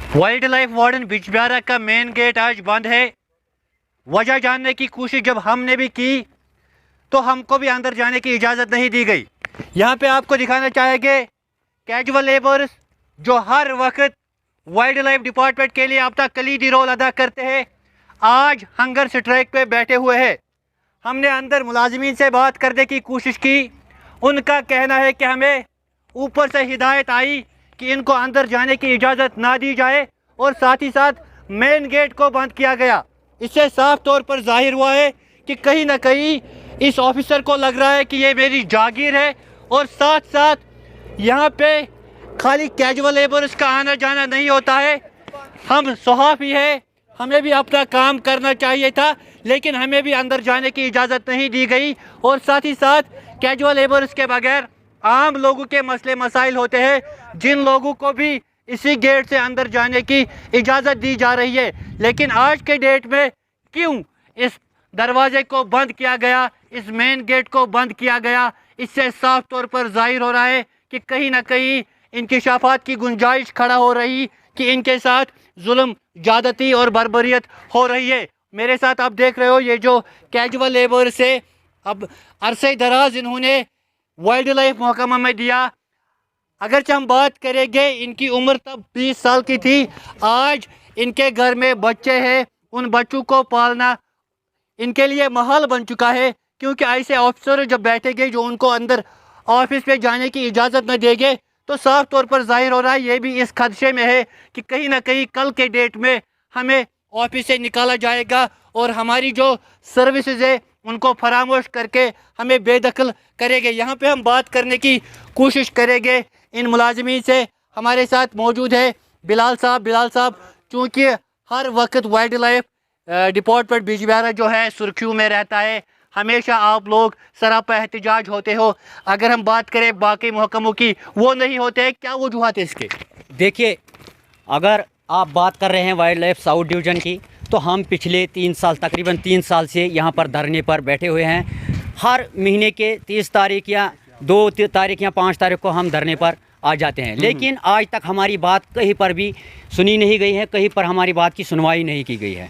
Wild life warden Bijbehara का main gate आज बंद है। वजह जानने की कोशिश जब हमने भी की तो हमको भी अंदर जाने की इजाज़त नहीं दी गई। यहाँ पे आपको दिखाना चाहेंगे कैजुअल लेबर्स जो हर वक्त वाइल्ड लाइफ डिपार्टमेंट के लिए अपना कलीदी रोल अदा करते हैं, आज हंगर स्ट्राइक पे बैठे हुए हैं। हमने अंदर मुलाजिमीन से बात करने की कोशिश की। उनका कहना है कि हमें ऊपर से हिदायत आई कि इनको अंदर जाने की इजाज़त ना दी जाए और साथ ही साथ मेन गेट को बंद किया गया। इससे साफ तौर पर जाहिर हुआ है कि कहीं ना कहीं इस ऑफिसर को लग रहा है कि ये मेरी जागीर है और साथ साथ यहाँ पे खाली कैजुअल लेबर्स का आना जाना नहीं होता है। हम सहाफ़ी है, हमें भी अपना काम करना चाहिए था, लेकिन हमें भी अंदर जाने की इजाज़त नहीं दी गई। और साथ ही साथ कैजुअल लेबर्स के बगैर आम लोगों के मसले मसाइल होते हैं, जिन लोगों को भी इसी गेट से अंदर जाने की इजाज़त दी जा रही है। लेकिन आज के डेट में क्यों इस दरवाजे को बंद किया गया, इस मेन गेट को बंद किया गया, इससे साफ तौर पर जाहिर हो रहा है कि कहीं ना कहीं इंकिशाफात की गुंजाइश खड़ा हो रही कि इनके साथ जुल्म, ज़्यादती और बर्बरियत हो रही है। मेरे साथ आप देख रहे हो ये जो कैजुअल लेबर से अब अरसे दराज इन्होंने वाइल्ड लाइफ महकमा में दिया। अगरचे हम बात करेंगे इनकी उम्र तब 20 साल की थी, आज इनके घर में बच्चे हैं, उन बच्चों को पालना इनके लिए महल बन चुका है। क्योंकि ऐसे ऑफिसर जब बैठेंगे जो उनको अंदर ऑफिस पे जाने की इजाज़त न देंगे तो साफ तौर पर जाहिर हो रहा है ये भी इस खदशे में है कि कहीं ना कहीं कल के डेट में हमें ऑफिस से निकाला जाएगा और हमारी जो सर्विसेज है उनको फरामोश करके हमें बेदखल करेंगे। यहाँ पे हम बात करने की कोशिश करेंगे इन मुलाजिमीन से। हमारे साथ मौजूद है बिलाल साहब चूँकि हर वक्त वाइल्ड लाइफ डिपार्टमेंट बिजबिहारा जो है सुर्खियों में रहता है, हमेशा आप लोग सरापा एहतजाज होते हो। अगर हम बात करें बाकी महकमों की, वो नहीं होते, क्या वजूहत है इसके? देखिए, अगर आप बात कर रहे हैं वाइल्ड लाइफ साउथ डिवीज़न की, तो हम पिछले 3 साल, तकरीबन 3 साल से यहाँ पर धरने पर बैठे हुए हैं। हर महीने के 30 तारीख या 2 तारीख या 5 तारीख को हम धरने पर आ जाते हैं, लेकिन आज तक हमारी बात कहीं पर भी सुनी नहीं गई है, कहीं पर हमारी बात की सुनवाई नहीं की गई है।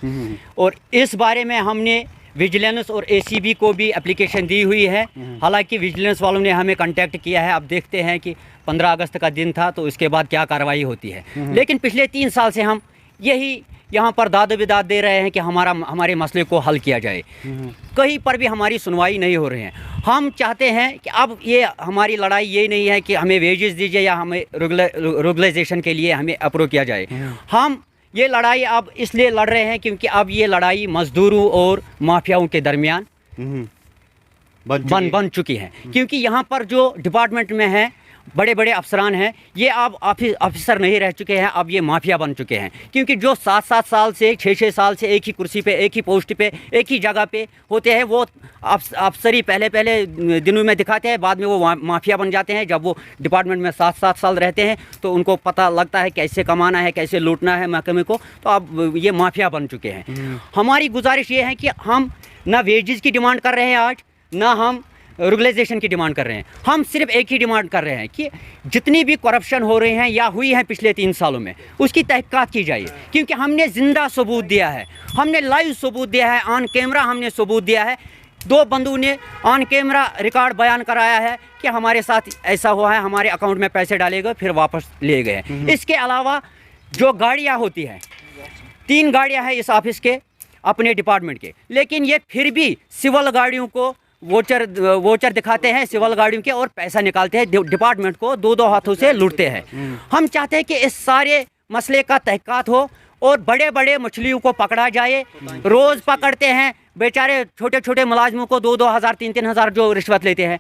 और इस बारे में हमने विजिलेंस और एसीबी को भी एप्लीकेशन दी हुई है। हालांकि विजिलेंस वालों ने हमें कांटेक्ट किया है। अब देखते हैं कि 15 अगस्त का दिन था तो इसके बाद क्या कार्रवाई होती है। लेकिन पिछले 3 साल से हम यही यहाँ पर दाद बिदाद दे रहे हैं कि हमारे मसले को हल किया जाए। कहीं पर भी हमारी सुनवाई नहीं हो रही है। हम चाहते हैं कि अब ये हमारी लड़ाई ये नहीं है कि हमें वेजेस दीजिए या हमें रेगुलराइजेशन के लिए हमें अप्रूव किया जाए। हम ये लड़ाई अब इसलिए लड़ रहे हैं क्योंकि अब ये लड़ाई मजदूरों और माफियाओं के दरमियान बन चुकी है। क्योंकि यहाँ पर जो डिपार्टमेंट में है बड़े बड़े अफसरान हैं, ये अब ऑफिसर नहीं रह चुके हैं, अब ये माफिया बन चुके हैं। क्योंकि जो 7-7 साल से 6-6 साल से एक ही कुर्सी पे, एक ही पोस्ट पे, एक ही जगह पे होते हैं, वो अफसरी पहले दिनों में दिखाते हैं, बाद में वो माफिया बन जाते हैं। जब वो डिपार्टमेंट में 7-7 साल रहते हैं तो उनको पता लगता है कैसे कमाना है, कैसे लूटना है महकमे को, तो अब ये माफिया बन चुके हैं। हमारी गुजारिश ये है कि हम ना वेजेस की डिमांड कर रहे हैं आज, ना हम रेगुलाइजेशन की डिमांड कर रहे हैं। हम सिर्फ एक ही डिमांड कर रहे हैं कि जितनी भी करप्शन हो रही हैं या हुई हैं पिछले 3 सालों में, उसकी तहकीकात की जाए। क्योंकि हमने ज़िंदा सबूत दिया है, हमने लाइव सबूत दिया है, ऑन कैमरा हमने सबूत दिया है। 2 बंदों ने ऑन कैमरा रिकॉर्ड बयान कराया है कि हमारे साथ ऐसा हुआ है, हमारे अकाउंट में पैसे डाले गए फिर वापस ले गए। इसके अलावा जो गाड़ियाँ होती हैं, 3 गाड़ियाँ हैं इस ऑफिस के अपने डिपार्टमेंट के, लेकिन ये फिर भी सिविल गाड़ियों को वोचर दिखाते हैं सिविल गाड़ियों के और पैसा निकालते हैं, डिपार्टमेंट को 2-2 हाथों से लूटते हैं। हम चाहते हैं कि इस सारे मसले का तहकीकात हो और बड़े बड़े मछलियों को पकड़ा जाए। रोज़ पकड़ते हैं बेचारे छोटे छोटे मुलाजमों को 2-2 हज़ार 3-3 हज़ार जो रिश्वत लेते हैं।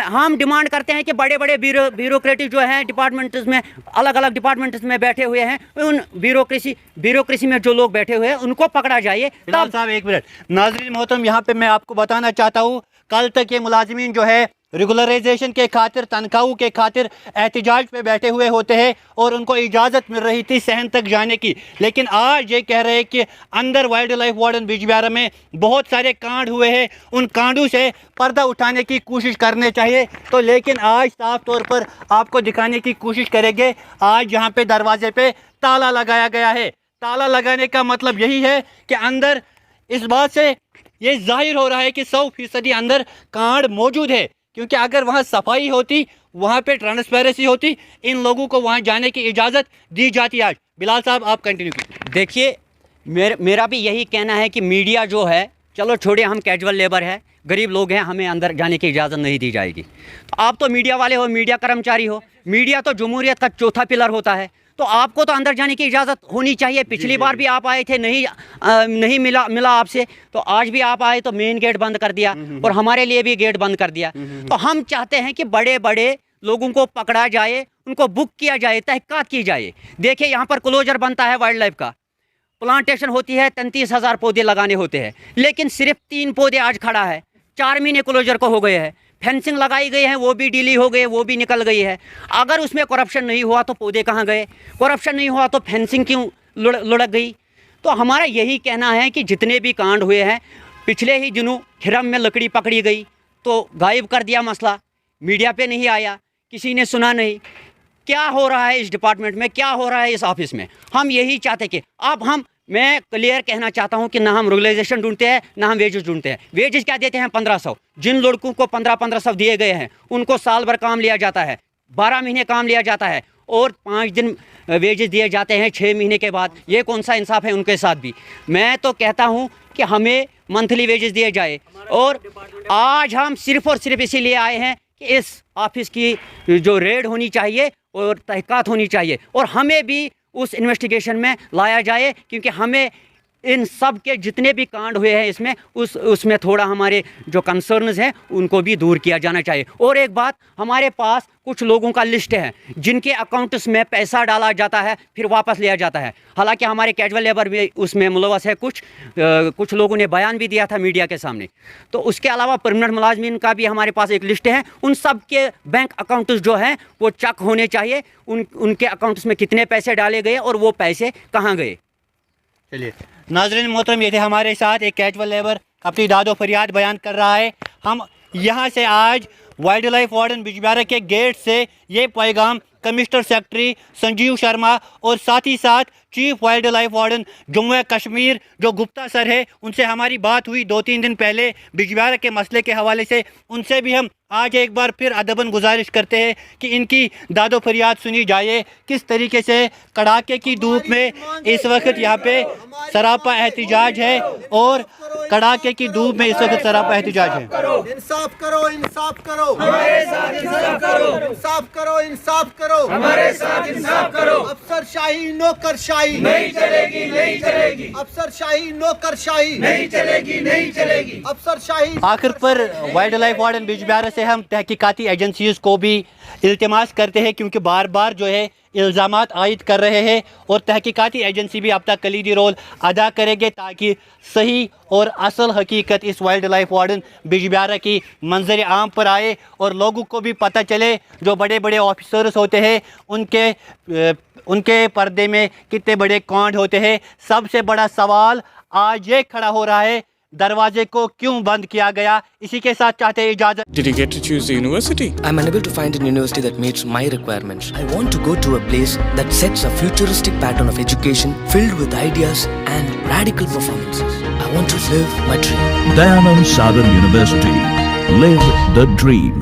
हम डिमांड करते हैं कि बड़े बड़े ब्यूरोक्रेटिक जो हैं डिपार्टमेंट्स में, अलग अलग डिपार्टमेंट्स में बैठे हुए हैं, उन ब्यूरोक्रेसी में जो लोग बैठे हुए हैं उनको पकड़ा जाए। तब साहब 1 मिनट, नाज़रीन मोहतरम, यहाँ पे मैं आपको बताना चाहता हूँ, कल तक ये मुलाजिमीन जो है रेगुलराइजेशन के खातिर, तनख्वाहों के खातिर एहतिजाज पे बैठे हुए होते हैं और उनको इजाज़त मिल रही थी सहन तक जाने की। लेकिन आज ये कह रहे हैं कि अंदर वाइल्ड लाइफ वार्डन बिजबिहारा में बहुत सारे कांड हुए हैं, उन कांडों से पर्दा उठाने की कोशिश करने चाहिए। तो लेकिन आज साफ तौर पर आपको दिखाने की कोशिश करेंगे। आज यहाँ पे दरवाजे पे ताला लगाया गया है। ताला लगाने का मतलब यही है कि अंदर इस बात से ये जाहिर हो रहा है कि 100% अंदर कांड मौजूद है, क्योंकि अगर वहाँ सफाई होती, वहाँ पे ट्रांसपेरेंसी होती, इन लोगों को वहाँ जाने की इजाज़त दी जाती। आज बिलाल साहब आप कंटिन्यू कीजिए। देखिए, मेरा भी यही कहना है कि मीडिया जो है, चलो छोड़िए, हम कैजुअल लेबर है, गरीब लोग हैं, हमें अंदर जाने की इजाज़त नहीं दी जाएगी। तो आप तो मीडिया वाले हो, मीडिया कर्मचारी हो, मीडिया तो जमहूरियत का चौथा पिलर होता है, तो आपको तो अंदर जाने की इजाज़त होनी चाहिए। पिछली बार भी आप आए थे, नहीं मिला आपसे, तो आज भी आप आए तो मेन गेट बंद कर दिया और हमारे लिए भी गेट बंद कर दिया। तो हम चाहते हैं कि बड़े बड़े लोगों को पकड़ा जाए, उनको बुक किया जाए, तहक़ीक़ात की जाए। देखिए, यहाँ पर क्लोजर बनता है वाइल्ड लाइफ का, प्लांटेशन होती है, 33,000 पौधे लगाने होते हैं, लेकिन सिर्फ 3 पौधे आज खड़ा है। 4 महीने क्लोजर को हो गए हैं, फेंसिंग लगाई गई है, वो भी डीली हो गई, वो भी निकल गई है। अगर उसमें करप्शन नहीं हुआ तो पौधे कहाँ गए? करप्शन नहीं हुआ तो फेंसिंग क्यों लुढ़क गई? तो हमारा यही कहना है कि जितने भी कांड हुए हैं, पिछले ही दिनों खिरम में लकड़ी पकड़ी गई तो गायब कर दिया मसला, मीडिया पे नहीं आया, किसी ने सुना नहीं। क्या हो रहा है इस डिपार्टमेंट में, क्या हो रहा है इस ऑफिस में? हम यही चाहते कि अब मैं क्लियर कहना चाहता हूं कि ना हम रेगुलाइजेशन ढूंढते हैं, ना हम वेजेस ढूंढते हैं। वेजेस क्या देते हैं? 1500। जिन लड़कों को 1500 दिए गए हैं, उनको साल भर काम लिया जाता है, 12 महीने काम लिया जाता है और 5 दिन वेजेस दिए जाते हैं 6 महीने के बाद। ये कौन सा इंसाफ है उनके साथ भी? मैं तो कहता हूं कि हमें मंथली वेजेस दिए जाए। और आज हम सिर्फ और सिर्फ इसीलिए आए हैं कि इस ऑफिस की जो रेड होनी चाहिए और तहक़ीक़ात होनी चाहिए और हमें भी उस इन्वेस्टिगेशन में लाया जाए, क्योंकि हमें इन सब के जितने भी कांड हुए हैं इसमें उसमें थोड़ा हमारे जो कंसर्न्स हैं उनको भी दूर किया जाना चाहिए। और एक बात, हमारे पास कुछ लोगों का लिस्ट है जिनके अकाउंट्स में पैसा डाला जाता है फिर वापस लिया जाता है। हालांकि हमारे कैजुअल लेबर भी उसमें मुलव्वस है, कुछ लोगों ने बयान भी दिया था मीडिया के सामने। तो उसके अलावा परमानेंट मुलाजमीन का भी हमारे पास एक लिस्ट है। उन सब के बैंक अकाउंट्स जो हैं वो चेक होने चाहिए, उनके अकाउंट्स में कितने पैसे डाले गए और वो पैसे कहाँ गए। चलिए नाज़रीन मोहतरम, ये थे हमारे साथ एक कैजुअल लेबर अपनी दादो फरियाद बयान कर रहा है। हम यहाँ से आज वाइल्ड लाइफ वार्डन बिजबिहारा के गेट से ये पैगाम कमिश्नर सेक्रेटरी संजीव शर्मा और साथ ही साथ chief wild life warden Jammu and Kashmir जो गुप्ता सर है, उनसे हमारी बात हुई 2-3 दिन पहले बिजबिहारा के मसले के हवाले से। उनसे भी हम आज एक बार फिर अदबन गुजारिश करते हैं कि इनकी दादो फरियाद सुनी जाए। किस तरीके से कड़ाके की धूप में इस वक्त यहाँ पे सरापा एहतिजाज है और कड़ाके की धूप में इस वक्त सरापा एहतिजाज है। इंसाफ करो, इंसाफ करो, हमारे साथ इंसाफ करो, इंसाफ करो, इंसाफ करो, हमारे साथ इंसाफ करो। अफसरशाही नौकरशाही नहीं चलेगी, नहीं चलेगी। अफसरशाही नौकरशाही नहीं चलेगी, नहीं चलेगी। अफसरशाही। आखिर पर वाइल्ड लाइफ वार्डन बिजबिहारा से हम तहकीकाती एजेंसीज को भी इल्तिमास करते हैं, क्योंकि बार बार जो है इल्ज़ामात आयद कर रहे हैं और तहकीकाती एजेंसी भी अपना कलीदी रोल अदा करेंगे ताकि सही और असल हकीकत इस वाइल्ड लाइफ वार्डन बिजबिहारा की मंजर आम पर आए और लोगों को भी पता चले जो बड़े बड़े ऑफिसर्स होते हैं उनके पर्दे में कितने बड़े कांड होते हैं। सबसे बड़ा सवाल आज ये खड़ा हो रहा है, दरवाजे को क्यों बंद किया गया? इसी के साथ चाहते हैं इजाजत। Did you get to choose the university? I'm unable to find a university that meets my requirements. I want to go to a place that sets a futuristic pattern of education filled with ideas and radical performances. I want to live my dream. Dayanand Sagar University. Live the dream.